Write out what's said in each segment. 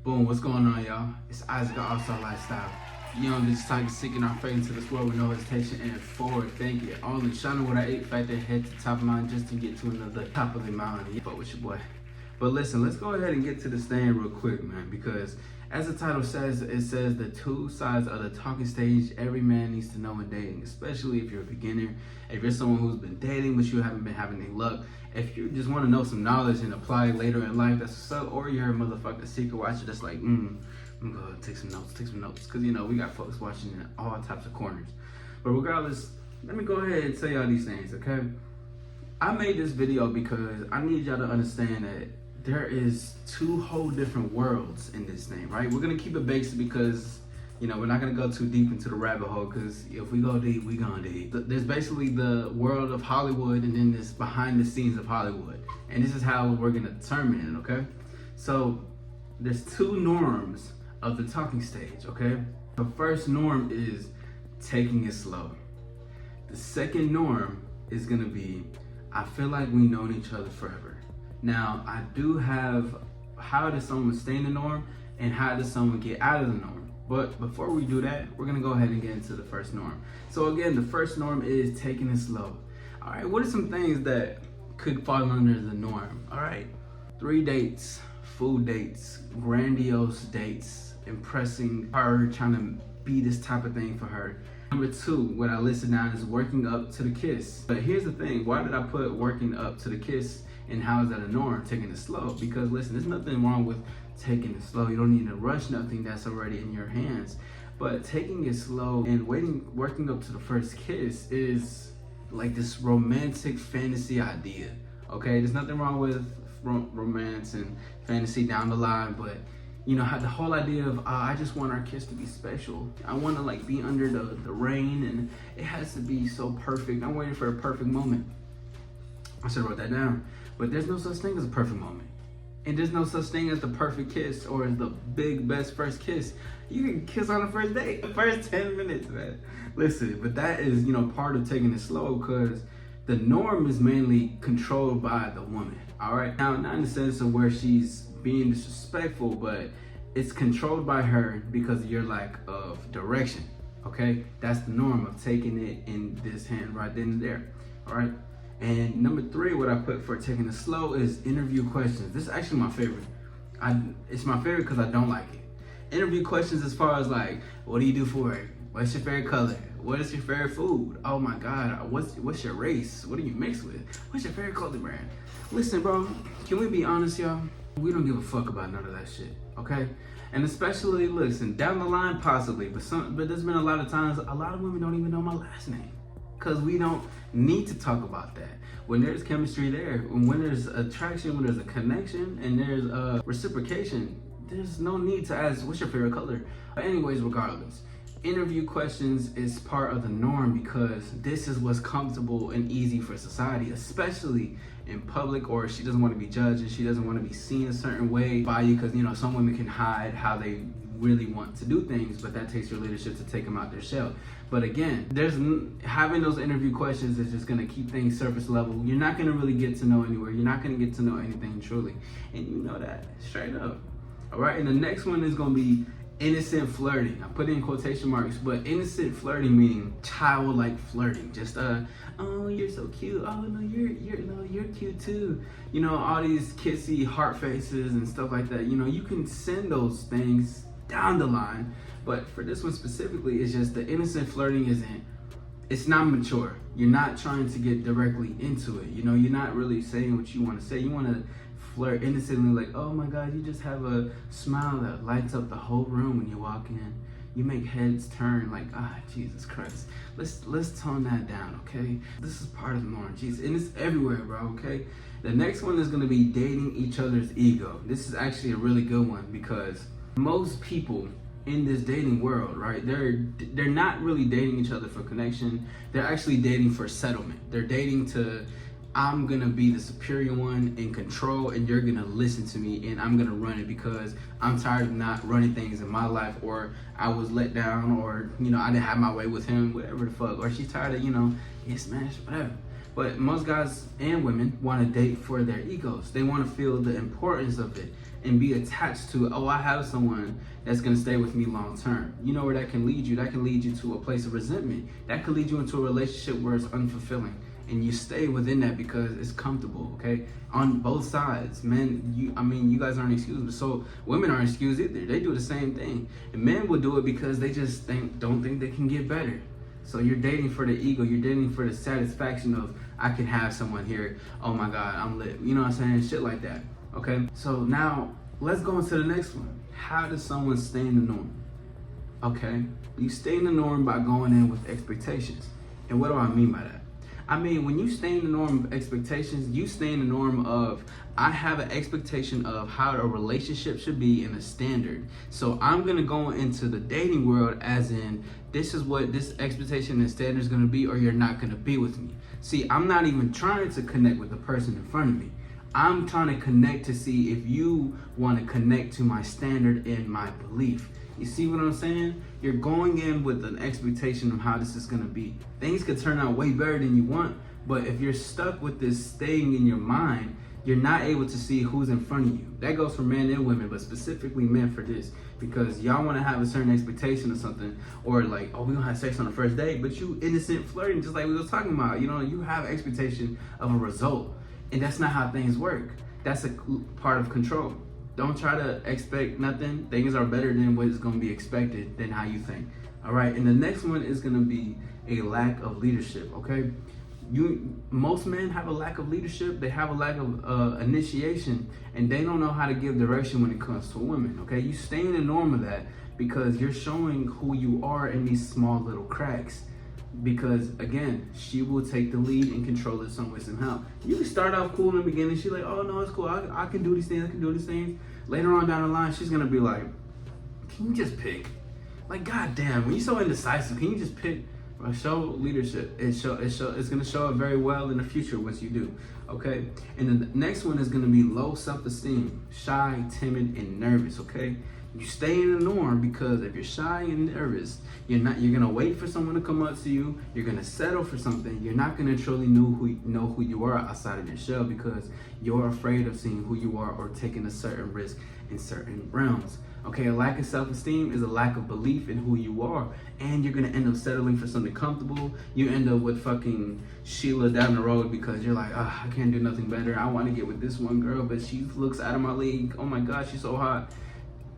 Boom, what's going on, y'all? It's Isaac of AllStar Lifestyle. Young, this type of seeking our fate into this world with no hesitation and forward thinking. Only shining with our 8 factor head to top of mind just to get to another top of the mountain. But with your boy. But listen, let's go ahead and get to this thing real quick, man, because as the title says, it says the two sides of the talking stage every man needs to know in dating, especially if you're a beginner, if you're someone who's been dating but you haven't been having any luck, if you just want to know some knowledge and apply it later in life, that's what's up, or you're a motherfucking secret watcher that's like, I'm gonna take some notes, because you know, we got folks watching in all types of corners. But regardless, let me go ahead and tell y'all these things, okay? I made this video because I need y'all to understand that there is two whole different worlds in this thing, right? We're gonna keep it basic because, you know, we're not gonna go too deep into the rabbit hole, because if we go deep, we gonna deep. There's basically the world of Hollywood and then this behind the scenes of Hollywood. And this is how we're gonna determine it, okay? So there's two norms of the talking stage, okay? The first norm is taking it slow. The second norm is gonna be, I feel like we've known each other forever. Now, I do have how does someone stay in the norm and how does someone get out of the norm. But before we do that, we're gonna go ahead and get into the first norm. So again, the first norm is taking it slow. All right, what are some things that could fall under the norm? All right, 3 dates, food dates, grandiose dates, impressing her, trying to be this type of thing for her. Number 2, what I listed down is working up to the kiss. But here's the thing, why did I put working up to the kiss and how is that a norm, taking it slow? Because listen, there's nothing wrong with taking it slow. You don't need to rush nothing that's already in your hands. But taking it slow and working up to the first kiss is like this romantic fantasy idea, okay? There's nothing wrong with romance and fantasy down the line, but you know, the whole idea of I just want our kiss to be special. I want to like be under the rain and it has to be so perfect. I'm waiting for a perfect moment. I should have wrote that down. But there's no such thing as a perfect moment. And there's no such thing as the perfect kiss or as the big best first kiss. You can kiss on the first date, the first 10 minutes, man. Listen, but that is, you know, part of taking it slow, because the norm is mainly controlled by the woman, all right? Now, not in the sense of where she's being disrespectful, but it's controlled by her because of your lack of direction, okay? That's the norm of taking it in this hand right then and there, all right? And number 3, what I put for taking it slow is interview questions. This is actually my favorite. It's my favorite because I don't like it. Interview questions as far as like, what do you do for work? What's your favorite color? What is your favorite food? Oh my God, what's your race? What do you mix with? What's your favorite clothing brand? Listen, bro, can we be honest, y'all? We don't give a fuck about none of that shit, okay? And especially, listen, down the line possibly, but there's been a lot of times, a lot of women don't even know my last name, because we don't need to talk about that. When there's chemistry there, when there's attraction, when there's a connection, and there's reciprocation, there's no need to ask, what's your favorite color? But anyways, regardless, interview questions is part of the norm because this is what's comfortable and easy for society, especially in public, or she doesn't want to be judged and she doesn't want to be seen a certain way by you, because you know, some women can hide how they really want to do things, but that takes your leadership to take them out their shell. But again, having those interview questions is just gonna keep things surface level. You're not gonna really get to know anywhere. You're not gonna get to know anything truly, and you know that straight up. All right, and the next one is gonna be innocent flirting. I put it in quotation marks, but innocent flirting meaning childlike flirting. Just oh, you're so cute. Oh no, you're cute too. You know, all these kissy heart faces and stuff like that. You know, you can send those things down the line, but for this one specifically, it's just the innocent flirting it's not mature. You're not trying to get directly into it. You know, you're not really saying what you want to say. You want to flirt innocently, like, oh my God, you just have a smile that lights up the whole room when you walk in. You make heads turn like, Jesus Christ. Let's tone that down, okay? This is part of the norm, Jesus, and it's everywhere, bro, okay? The next one is gonna be dating each other's ego. This is actually a really good one because most people in this dating world, right, they're not really dating each other for connection. They're actually dating for settlement. They're dating to, I'm gonna be the superior one in control and you're gonna listen to me and I'm gonna run it because I'm tired of not running things in my life, or I was let down, or you know, I didn't have my way with him, whatever the fuck, or she's tired of, you know, getting smashed, whatever. But most guys and women want to date for their egos. They want to feel the importance of it. and be attached to, oh, I have someone that's gonna stay with me long term. You know where that can lead you? That can lead you to a place of resentment. That could lead you into a relationship where it's unfulfilling. And you stay within that because it's comfortable, okay? On both sides. Men, you guys aren't excused, but so women aren't excused either. They do the same thing. And men will do it because they just don't think they can get better. So you're dating for the ego, you're dating for the satisfaction of, I can have someone here, oh my God, I'm lit. You know what I'm saying? Shit like that, okay? So now, let's go into the next one. How does someone stay in the norm? Okay, you stay in the norm by going in with expectations. And what do I mean by that? I mean, when you stay in the norm of expectations, you stay in the norm of, I have an expectation of how a relationship should be and a standard. So I'm gonna go into the dating world as in, this is what this expectation and standard is gonna be, or you're not gonna be with me. See, I'm not even trying to connect with the person in front of me. I'm trying to connect to see if you wanna connect to my standard and my belief. You see what I'm saying? You're going in with an expectation of how this is gonna be. Things could turn out way better than you want, but if you're stuck with this staying in your mind, you're not able to see who's in front of you. That goes for men and women, but specifically men for this, because y'all wanna have a certain expectation of something, or like, oh, we gonna have sex on the first date, but you innocent flirting, just like we was talking about. You know, you have expectation of a result, and that's not how things work. That's a part of control. Don't try to expect nothing. Things are better than what is going to be expected than how you think. All right. And the next one is going to be a lack of leadership. Okay. Most men have a lack of leadership. They have a lack of initiation, and they don't know how to give direction when it comes to women. Okay. You stay in the norm of that because you're showing who you are in these small little cracks. Because again, she will take the lead and control it some way, somehow. You can start off cool in the beginning. She's like, oh no, it's cool. I can do these things. I can do these things. Later on down the line, she's gonna be like, can you just pick? Like, goddamn, when you're so indecisive, can you just pick? Well, show leadership. It's gonna show up very well in the future once you do. Okay. And the next one is gonna be low self-esteem, shy, timid, and nervous. Okay. You stay in the norm because if you're shy and nervous, you're gonna wait for someone to come up to you. You're gonna settle for something. You're not gonna truly know who you are outside of your shell because you're afraid of seeing who you are or taking a certain risk in certain realms. Okay, a lack of self-esteem is a lack of belief in who you are, and you're gonna end up settling for something comfortable. You end up with fucking Sheila down the road because you're like, I can't do nothing better. I want to get with this one girl, but she looks out of my league. Oh my God, she's so hot.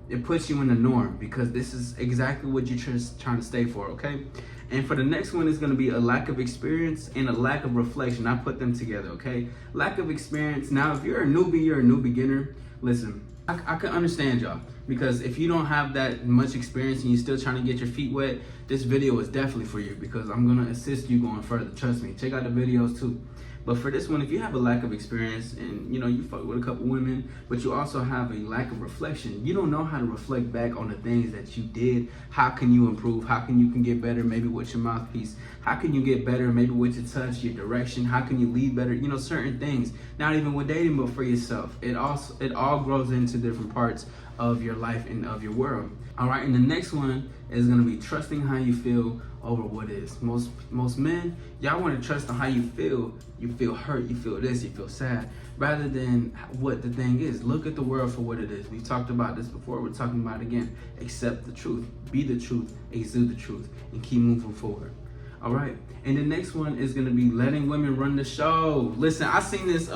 It puts you in the norm because this is exactly what you're trying to stay for, okay? And for the next one is going to be a lack of experience and a lack of reflection. I put them together, okay? Lack of experience. Now, if you're a newbie, you're a new beginner, listen, I can understand y'all, because if you don't have that much experience and you're still trying to get your feet wet, this video is definitely for you because I'm going to assist you going further. Trust me. Check out the videos too. But for this one, if you have a lack of experience and you fuck with a couple women, but you also have a lack of reflection, you don't know how to reflect back on the things that you did. How can you improve? How can you get better? Maybe with your mouthpiece. How can you get better? Maybe with your touch, your direction. How can you lead better? Certain things. Not even with dating, but for yourself. It all grows into different parts of your life and of your world. All right, and the next one is gonna be trusting how you feel over what is. Most men, y'all want to trust on how you feel. You feel hurt, you feel this, you feel sad, rather than what the thing is. Look at the world for what it is. We've talked about this before, we're talking about it again. Accept the truth, be the truth, exude the truth, and keep moving forward. All right, and the next one is gonna be letting women run the show. Listen, I seen this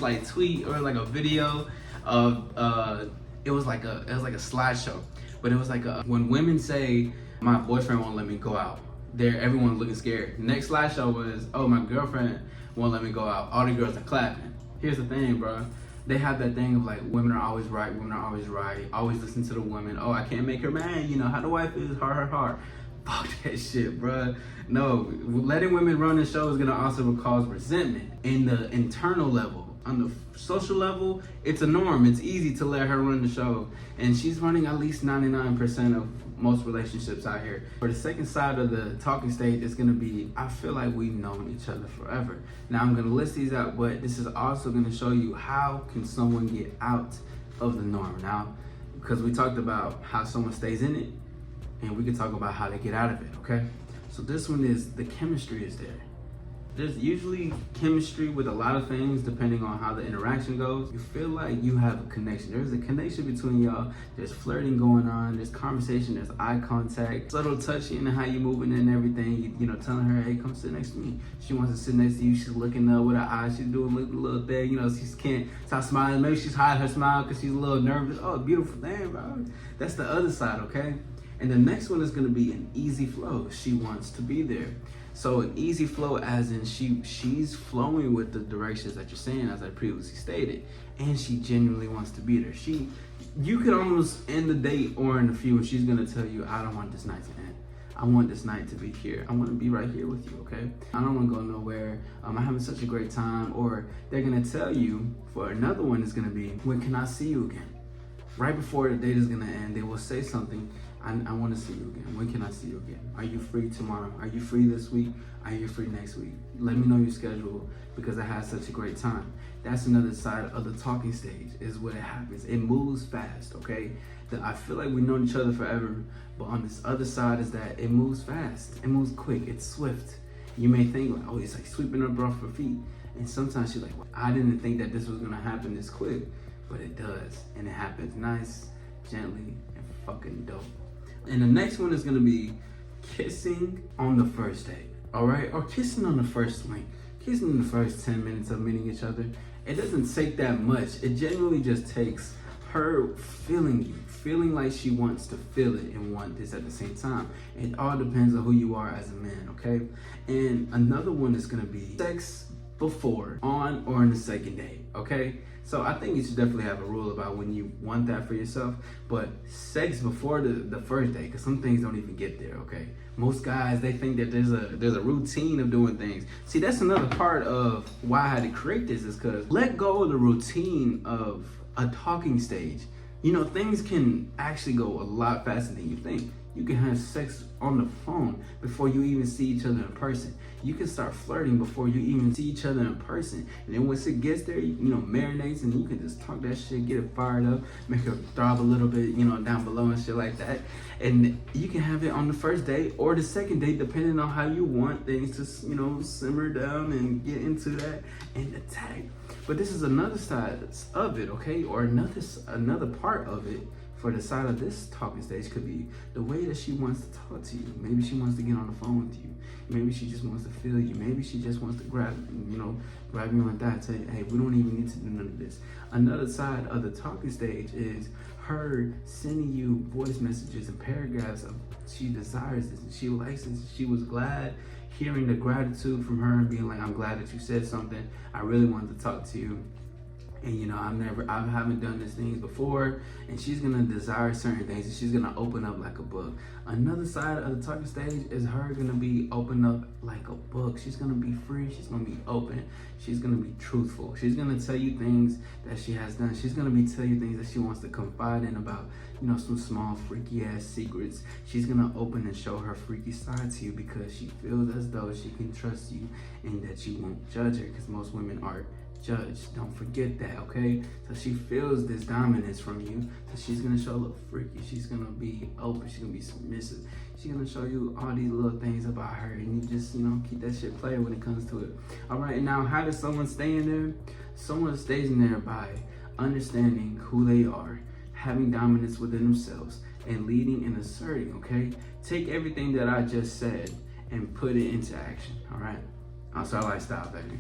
like tweet or like a video of it was like a slideshow, but it was like when women say, my boyfriend won't let me go out. Everyone's looking scared. The next slideshow was, oh, my girlfriend won't let me go out. All the girls are clapping. Here's the thing, bro. They have that thing of like, women are always right, women are always right. Always listen to the woman. Oh, I can't make her mad. How the wife is, hard. Fuck that shit, bro. No, letting women run the show is gonna also cause resentment in the internal level. On the social level, it's a norm. It's easy to let her run the show. And she's running at least 99% of most relationships out here. For the second side of the talking stage, it's gonna be, I feel like we've known each other forever. Now I'm gonna list these out, but this is also gonna show you how can someone get out of the norm. Now, because we talked about how someone stays in it, and we can talk about how they get out of it, okay? So this one is, the chemistry is there. There's usually chemistry with a lot of things depending on how the interaction goes. You feel like you have a connection. There's a connection between y'all. There's flirting going on. There's conversation. There's eye contact. Subtle touching and how you moving and everything. You know, telling her, hey, come sit next to me. She wants to sit next to you. She's looking up with her eyes. She's doing a little thing. You know, she can't stop smiling. Maybe she's hiding her smile because she's a little nervous. Oh, beautiful thing, bro. That's the other side, okay? And the next one is going to be an easy flow. She wants to be there. So an easy flow as in she's flowing with the directions that you're saying, as I previously stated, and she genuinely wants to be there. You could almost end the date or in a few, and she's gonna tell you, I don't want this night to end. I want this night to be here. I want to be right here with you, okay? I don't want to go nowhere. I'm having such a great time. Or they're gonna tell you, for another one, is gonna be, when can I see you again? Right before the date is gonna end, they will say something. I want to see you again. When can I see you again? Are you free tomorrow? Are you free this week? Are you free next week? Let me know your schedule because I had such a great time. That's another side of the talking stage, is what it happens. It moves fast, okay? I feel like we've known each other forever, but on this other side is that it moves fast. It moves quick. It's swift. You may think, like, oh, it's like sweeping up off her feet. And sometimes she's like, well, I didn't think that this was going to happen this quick, but it does. And it happens nice, gently, and fucking dope. And the next one is gonna be kissing on the first date, all right? Or kissing on the first swing. Kissing in the first 10 minutes of meeting each other. It doesn't take that much. It generally just takes her feeling you, feeling like she wants to feel it and want this at the same time. It all depends on who you are as a man, okay? And another one is gonna be sex before, on, or in the second date, okay? So I think you should definitely have a rule about when you want that for yourself, but sex before the first date, because some things don't even get there, okay? Most guys, they think that there's a routine of doing things. See, that's another part of why I had to create this, is because let go of the routine of a talking stage. You know, things can actually go a lot faster than you think. You can have sex on the phone before you even see each other in person. You can start flirting before you even see each other in person. And then once it gets there, you know, marinates, and you can just talk that shit, get it fired up, make her throb a little bit, you know, down below and shit like that. And you can have it on the first date or the second date, depending on how you want things to, you know, simmer down and get into that and attack. But this is another side of it, okay? Or another part of it. For the side of this talking stage could be the way that she wants to talk to you. Maybe she wants to get on the phone with you. Maybe she just wants to feel you. Maybe she just wants to grab you on that, tell you, hey, we don't even need to do none of this. Another side of the talking stage is her sending you voice messages and paragraphs of she desires this and she likes this. She was glad, hearing the gratitude from her and being like, I'm glad that you said something. I really wanted to talk to you. And you know, I haven't done these things before, and she's gonna desire certain things, and she's gonna open up like a book. Another side of the talking stage is her gonna be open up like a book. She's gonna be free, she's gonna be open, she's gonna be truthful. She's gonna tell you things that she has done. She's gonna tell you things that she wants to confide in about, you know, some small freaky ass secrets. She's gonna open and show her freaky side to you because she feels as though she can trust you and that you won't judge her, because most women are judged. Don't forget that, okay? So she feels this dominance from you. So she's gonna show a little freaky. She's gonna be open. She's gonna be submissive. She's gonna show you all these little things about her, and you just, you know, keep that shit playing when it comes to it. All right, now how does someone stay in there? Someone stays in there by understanding who they are, having dominance within themselves, and leading and asserting, okay? Take everything that I just said and put it into action, all right? AllStar lifestyle, baby.